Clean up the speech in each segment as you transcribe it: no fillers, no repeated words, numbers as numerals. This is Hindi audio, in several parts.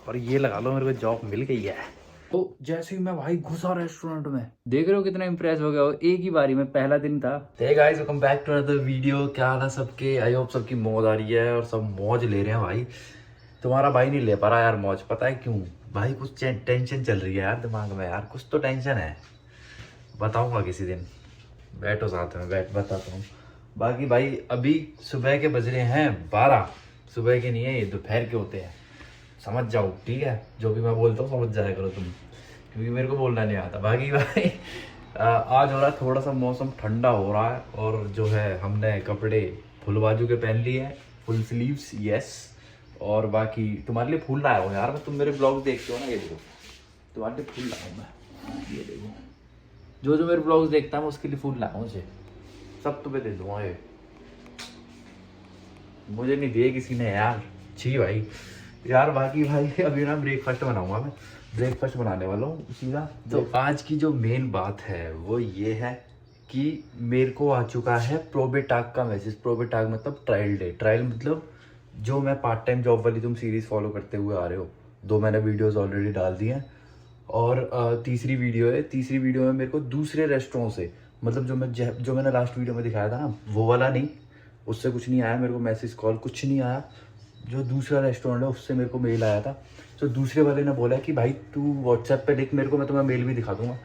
और ये लगा लो मेरे को जॉब मिल गई है। तो जैसे ही मैं भाई घुसा रेस्टोरेंट में, देख रहे हो कितना इंप्रेस हो गया हो एक ही बारी में, पहला दिन था। Hey guys, welcome back to another video. क्या हाल है सबके? आई होप सबकी मौज आ रही है और सब मौज ले रहे हैं भाई। तुम्हारा भाई नहीं ले पा रहा यार मौज, पता है क्यों भाई? कुछ टेंशन चल रही है यार दिमाग में यार, कुछ तो टेंशन है। बताऊंगा किसी दिन, बैठो साथ में, बैठ बताता हूँ। बाकी भाई अभी सुबह के बज रहे हैं 12। सुबह के नहीं है ये, दोपहर के होते हैं, समझ जाओ ठीक है? जो भी मैं बोलता हूँ समझ जाया करो तुम, क्योंकि मेरे को बोलना नहीं आता। बाकी भाई आज हो रहा है थोड़ा सा मौसम ठंडा हो रहा है, और जो है हमने कपड़े फुल बाजू के पहन लिए हैं, फुल स्लीव्स, यस। और बाकी तुम्हारे लिए फूल लाया हूँ यार मैं, तुम मेरे ब्लॉग देखते हो ना, ये देखो तुम्हारे लिए फूल लाया हूँ मैं, ये देखो। जो जो मेरे ब्लॉग्स देखता है मैं उसके लिए फूल लाया हूँ, उसे सब तुम्हें दे दूंगा। ये मुझे नहीं दिए किसी ने यार, छी भाई यार। बाकी भाई अभी ना ब्रेकफास्ट बनाऊंगा मैं, ब्रेकफास्ट बनाने वाला हूँ सीधा। तो आज की जो मेन बात है वो ये है कि मेरे को आ चुका है प्रोबेटाक का मैसेज। प्रोबेटाक मतलब ट्रायल डे, ट्रायल मतलब जो मैं पार्ट टाइम जॉब वाली तुम सीरीज फॉलो करते हुए आ रहे हो, 2 मैंने वीडियोस ऑलरेडी डाल दी हैं, और तीसरी वीडियो है। तीसरी वीडियो में मेरे को दूसरे रेस्टोरेंट से, मतलब जो मैंने लास्ट वीडियो में दिखाया था ना, वो वाला नहीं, उससे कुछ नहीं आया मेरे को मैसेज कॉल, कुछ नहीं आया। जो दूसरा रेस्टोरेंट है उससे मेरे को मेल आया था। तो दूसरे वाले ने बोला कि भाई तू व्हाट्सएप पे लिख मेरे को, मैं तुम्हें मेल भी दिखा दूंगा,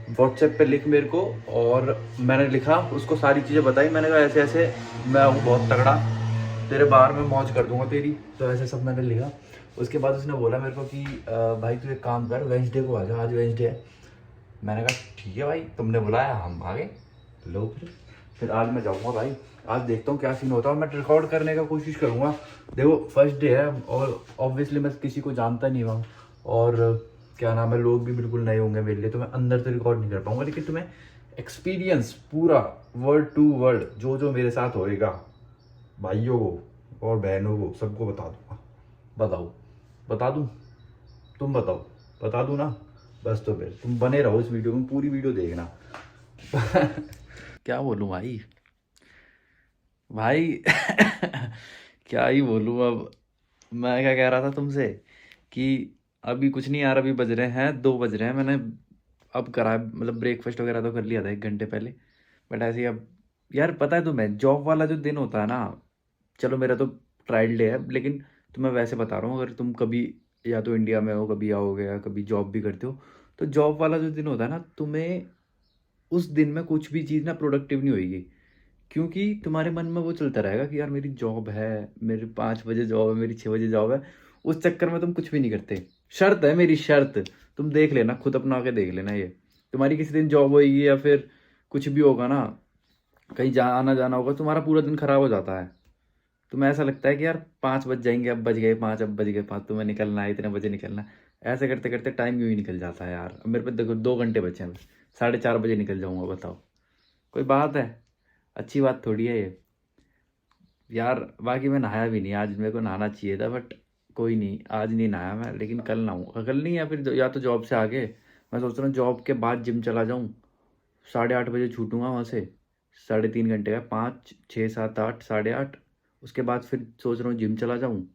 व्हाट्सएप पे लिख मेरे को। और मैंने लिखा, उसको सारी चीज़ें बताई। मैंने कहा ऐसे ऐसे मैं हूँ बहुत तगड़ा, तेरे बार में मौज कर दूंगा तेरी, तो ऐसे सब मैंने लिखा। उसके बाद उसने बोला मेरे को कि भाई तू एक काम कर, वेंसडे को आ जा, आज वेंसडे है। मैंने कहा ठीक है भाई, तुमने बुलाया हम आ गए, लो फिर आज मैं जाऊँगा भाई। आज देखता हूँ क्या सीन होता है, मैं रिकॉर्ड करने का कोशिश करूँगा। देखो फर्स्ट डे है और ऑब्वियसली मैं किसी को जानता नहीं वहाँ, और क्या नाम है, लोग भी बिल्कुल नए होंगे मेरे लिए, तो मैं अंदर तो रिकॉर्ड नहीं कर पाऊँगा, लेकिन तुम्हें एक्सपीरियंस पूरा वर्ड टू वर्ड जो जो मेरे साथ होएगा, भाइयों को और बहनों को सबको बता दूँगा। बताओ, बता दूँ? तुम बताओ, बता दूँ ना? बस तो फिर तुम बने रहो इस वीडियो में, पूरी वीडियो देखना। क्या बोलूँ भाई, भाई क्या ही बोलूँ अब। मैं क्या कह रहा था तुमसे कि अभी कुछ नहीं यार, अभी बज रहे हैं 2 बज रहे हैं। मैंने अब करा है, मतलब ब्रेकफास्ट वगैरह तो कर लिया था 1 घंटे पहले, बट ऐसे ही अब यार, पता है तुम्हें जॉब वाला जो दिन होता है ना, चलो मेरा तो ट्रायल डे है, लेकिन तुम्हें वैसे बता रहा हूँ, अगर तुम कभी या तो इंडिया में हो, कभी आओगे या कभी जॉब भी करते हो, तो जॉब वाला जो दिन होता है ना, तुम्हें उस दिन में कुछ भी चीज़ ना प्रोडक्टिव नहीं होगी, क्योंकि तुम्हारे मन में वो चलता रहेगा कि यार मेरी जॉब है, मेरी 5 बजे जॉब है, मेरी 6 बजे जॉब है। उस चक्कर में तुम कुछ भी नहीं करते। शर्त है मेरी, शर्त, तुम देख लेना, खुद अपना के देख लेना, ये तुम्हारी किसी दिन जॉब होगी या फिर कुछ भी होगा ना, कहीं आना जाना होगा, तुम्हारा पूरा दिन खराब हो जाता है। तुम्हें ऐसा लगता है कि यार 5 बज जाएंगे, अब बज गए 5, अब बज गए 5, तुम्हें निकलना है, इतने बजे निकलना है। ऐसे करते करते टाइम यूँ ही निकल जाता है यार। अब मेरे पे देखो 2 घंटे बचे हैं बस, 4:30 बजे निकल जाऊँगा, बताओ कोई बात है? अच्छी बात थोड़ी है ये यार। बाकी मैं नहाया भी नहीं आज, मेरे को नहाना चाहिए था, बट कोई नहीं, आज नहीं नहाया मैं, लेकिन कल नहाऊँ, कल नहीं, या फिर या तो जॉब से आके मैं सोच रहा हूँ जॉब के बाद जिम चला जाऊँ। 8:30 बजे छूटूंगा वहाँ से, 3.5 घंटे का, 5, 6, 7, 8, 8:30। उसके बाद फिर सोच रहा हूँ जिम चला जाऊँ,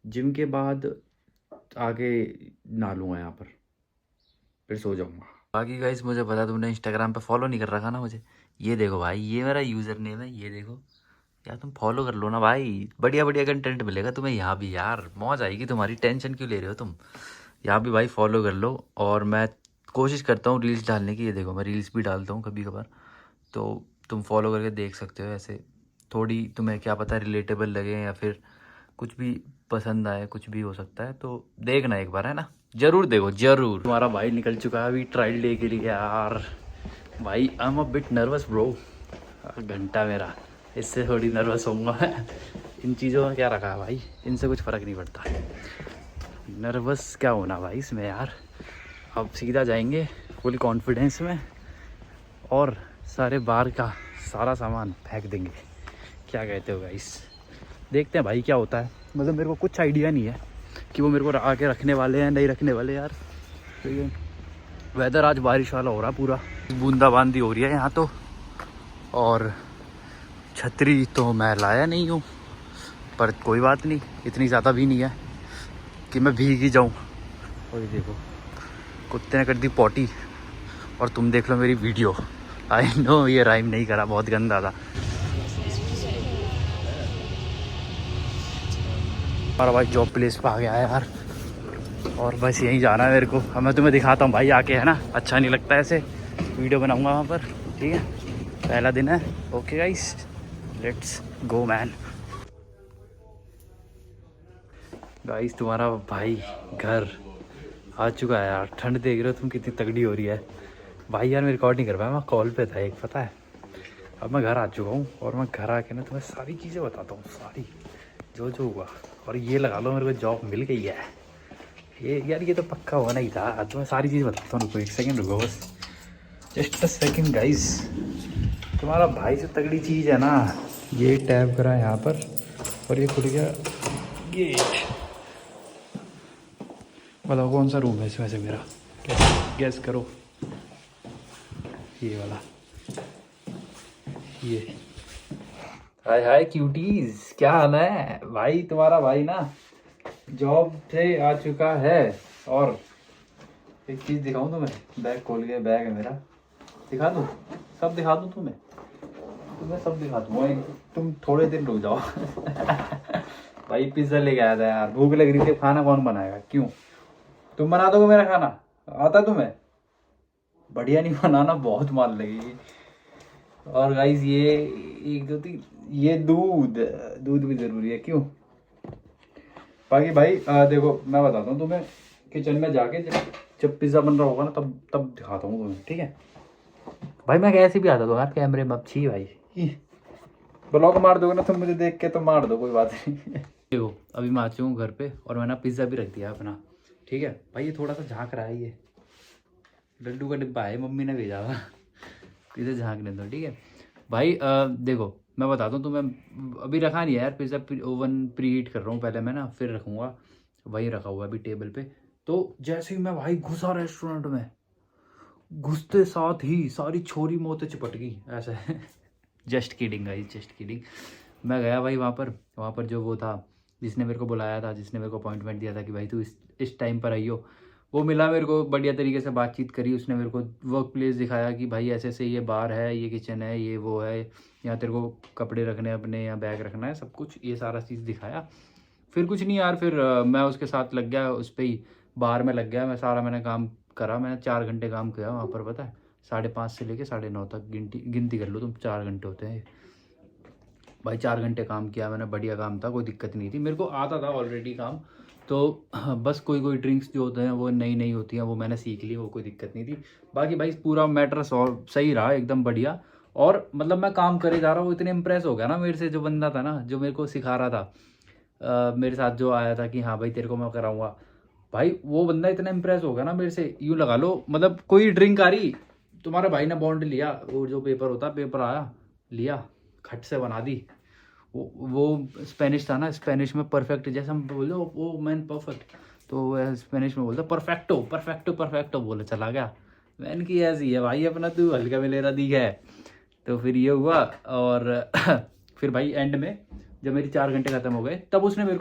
जिम के बाद आके नहा लूँगा यहाँ पर, फिर सो जाऊँगा। बाकी गाइस मुझे पता तुमने इंस्टाग्राम पे फॉलो नहीं कर रखा ना मुझे, ये देखो भाई, ये मेरा यूज़र नेम है, ये देखो यार, तुम फॉलो कर लो ना भाई, बढ़िया बढ़िया कंटेंट मिलेगा तुम्हें यहाँ भी यार, मौज आएगी तुम्हारी, टेंशन क्यों ले रहे हो तुम? यहाँ भी भाई फॉलो कर लो। और मैं कोशिश करता हूँ रील्स डालने की, ये देखो मैं रील्स भी डालता हूँ कभी कभार, तो तुम फॉलो करके देख सकते हो। ऐसे थोड़ी तुम्हें क्या पता रिलेटेबल लगे या फिर कुछ भी पसंद आए, कुछ भी हो सकता है, तो देखना एक बार, है ना? जरूर देखो जरूर। तुम्हारा भाई निकल चुका है अभी ट्रायल डे के लिए यार। भाई I am a bit nervous bro, घंटा मेरा, इससे थोड़ी नर्वस होऊंगा मैं। इन चीज़ों में क्या रखा है भाई, इनसे कुछ फ़र्क नहीं पड़ता, नर्वस क्या होना भाई इसमें यार। अब सीधा जाएंगे फुल कॉन्फिडेंस में, और सारे बाहर का सारा सामान फेंक देंगे। क्या कहते हो गाइस? देखते हैं भाई क्या होता है, मतलब मेरे को कुछ आइडिया नहीं है कि वो मेरे को आके रखने वाले हैं नहीं रखने वाले यार। लेकिन वेदर आज बारिश वाला हो रहा, पूरा बूंदाबांदी हो रही है यहाँ तो, और छतरी तो मैं लाया नहीं हूँ, पर कोई बात नहीं, इतनी ज़्यादा भी नहीं है। कि मैं भीग ही जाऊँ। और ये देखो कुत्ते ने कर दी पॉटी और तुम देख लो मेरी वीडियो। आई नो ये राइम नहीं करा, बहुत गंदा था। हमारा भाई जॉब प्लेस पे आ गया है यार, और बस यहीं जाना है मेरे को। अब मैं तुम्हें दिखाता हूँ भाई आके, है ना, अच्छा नहीं लगता ऐसे वीडियो बनाऊँगा वहाँ पर, ठीक है। पहला दिन है। Okay guys, let's go man. Guys तुम्हारा भाई घर आ चुका है यार। ठंड देख रहे हो तुम कितनी तगड़ी हो रही है भाई। यार मैं रिकॉर्ड नहीं कर पाया, मैं कॉल पे था एक, पता है। अब मैं घर आ चुका हूँ और मैं घर आके ना तुम्हें सारी चीज़ें बताता हूँ, सारी जो जो हुआ। और ये लगा लो मेरे को जॉब मिल गई है। ये यार ये तो पक्का होना ही था। तो मैं सारी चीज़ बताता हूँ, रुको एक सेकेंड रुको बस, जस्ट अ सेकेंड गाइस। तुम्हारा भाई से तगड़ी चीज़ है ना, ये टैब करा यहाँ पर और ये खुल गया गेट। बताओ कौन सा रूम है इसमें से मेरा, गैस करो। ये वाला, ये। हाय हाय क्यूटीज, क्या हाल है भाई। तुम्हारा भाई ना जॉब से आ चुका है। और एक चीज़ दिखाऊं तुम्हें, बैग खोल के, बैग है मेरा, दिखा दूँ, सब दिखा दूँ तुम्हें सब दिखा दूँ। तुम थोड़े दिन रुक जाओ। भाई पिज्ज़ा लेके आया था यार, भूख लग रही थी। खाना कौन बनाएगा, क्यों तुम बना दोगे मेरा खाना? आता तुम्हें? बढ़िया नहीं बनाना, बहुत मार लगेगी। और गाइस ये एक दो तीन, ये दूध दूध भी ज़रूरी है, क्यों? बाकी भाई देखो मैं बताता हूँ तुम्हें, किचन में जाके जब पिज़्ज़ा बन रहा होगा ना, तब तब दिखाता हूँ तुम्हें, ठीक है भाई। मैं कैसे भी आता हूँ यार कैमरे में, अब छी भाई। ब्लॉग मार दोगे ना तुम मुझे देख के, तो मार दो, कोई बात नहीं। देखो अभी मैं आ चुका हूँ घर पे और मैंने पिज़्ज़ा भी रख दिया अपना, ठीक है भाई। ये थोड़ा सा झाँक रहा है, ये लड्डू का डिब्बा है, मम्मी ने भेजा हुआ, इसे झाँकने दो, ठीक है भाई। देखो मैं बताता हूँ तुम्हें, अभी रखा नहीं है यार पिज़्ज़ा, ओवन प्री हीट कर रहा हूँ पहले मैं ना, फिर रखूँगा। वही रखा हुआ है अभी टेबल पे। तो जैसे ही मैं भाई घुसा रेस्टोरेंट में, घुसते साथ ही सारी छोरी मोते चिपट गई ऐसे। Just kidding guys, just kidding. मैं गया भाई वहाँ पर जो वो था जिसने मेरे को बुलाया था, जिसने मेरे को अपॉइंटमेंट दिया था कि भाई तू इस टाइम पर आइयो, वो मिला मेरे को, बढ़िया तरीके से बातचीत करी उसने। मेरे को वर्क प्लेस दिखाया कि भाई ऐसे ऐसे ये बार है, ये किचन है, ये वो है, यहाँ तेरे को कपड़े रखने अपने, यहाँ बैग रखना है, सब कुछ ये सारा चीज़ दिखाया। फिर कुछ नहीं यार, फिर मैं उसके साथ लग गया, उस पर ही बार में लग गया मैं। सारा मैंने काम करा, मैंने 4 घंटे काम किया वहाँ पर, पता है। 5:30 से लेके 9:30 तक, गिनती कर लो तुम, 4 घंटे होते हैं भाई। 4 घंटे काम किया मैंने, बढ़िया काम था, कोई दिक्कत नहीं थी, मेरे को आता था ऑलरेडी काम। तो बस कोई कोई ड्रिंक्स जो होते हैं वो नई नई होती हैं, वो मैंने सीख ली, वो कोई दिक्कत नहीं थी। बाकी भाई पूरा मैटर सही रहा, एकदम बढ़िया। और मतलब मैं काम करे जा रहा हूँ, इतने इम्प्रेस हो गया ना मेरे से जो बंदा था ना, जो मेरे को सिखा रहा था, मेरे साथ जो आया था कि हाँ भाई तेरे को मैं कराऊंगा, भाई वो बंदा इतना इम्प्रेस हो गया ना मेरे से, यूँ लगा लो मतलब कोई ड्रिंक आ रही, तुम्हारे भाई ने बॉन्ड लिया, वो जो पेपर होता, पेपर आया, लिया, खट से बना दी। वो स्पेनिश था ना, स्पेनिश में परफेक्ट, जैसे हम बोले वो मैन परफेक्ट, तो वो स्पेनिश में बोलता परफेक्टो परफेक्टो परफेक्टो, बोले चला गया। मैन की ऐसी है भाई, अपना तू हल्का में ले रहा दिख है। तो फिर ये हुआ। और फिर भाई एंड में जब मेरी 4 घंटे खत्म हो गए, तब उसने मेरे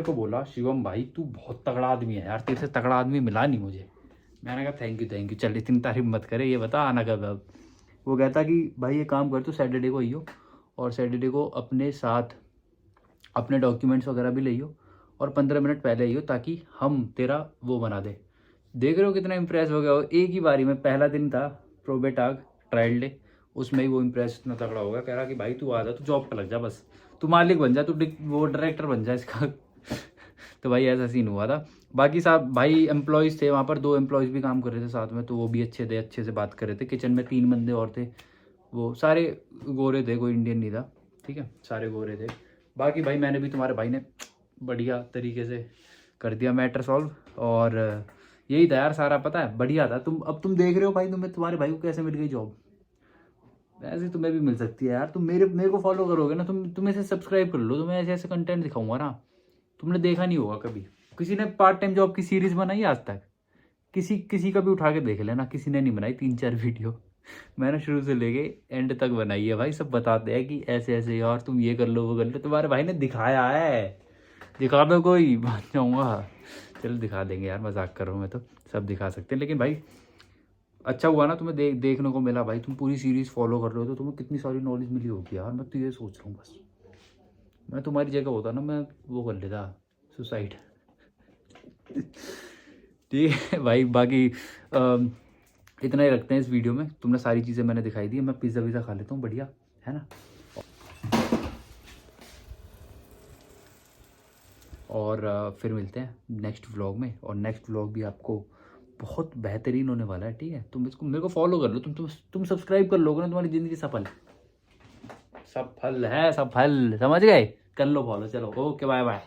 को बोला शिवम भाई तू बहुत तगड़ा आदमी है यार, तेरे से तगड़ा आदमी मिला नहीं मुझे। मैंने कहा थैंक यू, चल इतनी तारीफ मत करे, ये बता आना कब अब। वो कहता कि भाई ये काम कर, तू सैटरडे को आइयो, और सैटरडे को अपने साथ अपने डॉक्यूमेंट्स वगैरह भी लियो, और 15 मिनट पहले आइयो, ताकि हम तेरा वो बना दे। देख रहे हो कितना इंप्रेस हो गया वो एक ही बारी में। पहला दिन था प्रोबेटाग ट्रायल डे, उसमें ही वो इम्प्रेस इतना तगड़ा हो गया, कह रहा कि भाई तू आ जा, तू जॉब पर लग जा, बस तू मालिक बन जा, तू वो डायरेक्टर बन जा इसका। तो भाई ऐसा सीन हुआ था। बाकी साहब भाई एम्प्लॉयज़ थे वहाँ पर, 2 एम्प्लॉयज़ भी काम कर रहे थे साथ में, तो वो भी अच्छे से बात कर रहे थे। किचन में 3 बंदे और थे, वो सारे गोरे थे, कोई इंडियन नहीं था, ठीक है, सारे गोरे थे। बाकी भाई मैंने भी, तुम्हारे भाई ने बढ़िया तरीके से कर दिया मैटर सॉल्व, और यही था यार सारा, पता है बढ़िया था। तुम देख रहे हो भाई, तुम्हारे भाई को कैसे मिल गई जॉब, ऐसे तुम्हें भी मिल सकती है यार। तुम मेरे को फॉलो करोगे ना, तुम ऐसे सब्सक्राइब कर लो, तुम्हें ऐसे ऐसे कंटेंट दिखाऊंगा ना, तुमने देखा नहीं होगा कभी। किसी ने पार्ट टाइम जॉब की सीरीज बनाई आज तक? किसी का भी उठा के देख लेना, किसी ने नहीं बनाई। 3-4 वीडियो मैंने शुरू से लेके एंड तक बनाई है भाई। सब बताते हैं कि ऐसे ऐसे यार तुम ये कर लो वो कर लो, तुम्हारे भाई ने दिखाया है, दिखा दो कोई, मान जाऊँगा। चलो दिखा देंगे यार, मजाक कर रहा हूँ मैं तो, सब दिखा सकते हैं। लेकिन भाई अच्छा हुआ ना तुम्हें देखने को मिला भाई, तुम पूरी सीरीज फॉलो कर रहे हो तो तुम्हें कितनी सारी नॉलेज मिली होगी यार। मैं तो ये सोच रहा हूँ बस, मैं तुम्हारी जगह होता ना, मैं वो कर लेता, सुसाइड। ठीक है भाई, बाकी इतना ही रखते हैं इस वीडियो में। तुमने सारी चीज़ें मैंने दिखाई दी है। मैं पिज़्ज़ा विज़्ज़ा खा लेता हूँ, बढ़िया है ना। और फिर मिलते हैं नेक्स्ट व्लॉग में। और नेक्स्ट व्लॉग भी आपको बहुत बेहतरीन होने वाला है, ठीक है। तुम इसको मेरे को फॉलो कर लो, तुम सब्सक्राइब कर लोगे ना, तुम्हारी ज़िंदगी सफल, सफल है, सफल, समझ गए। कर लो फॉलो, चलो ओके, बाय बाय।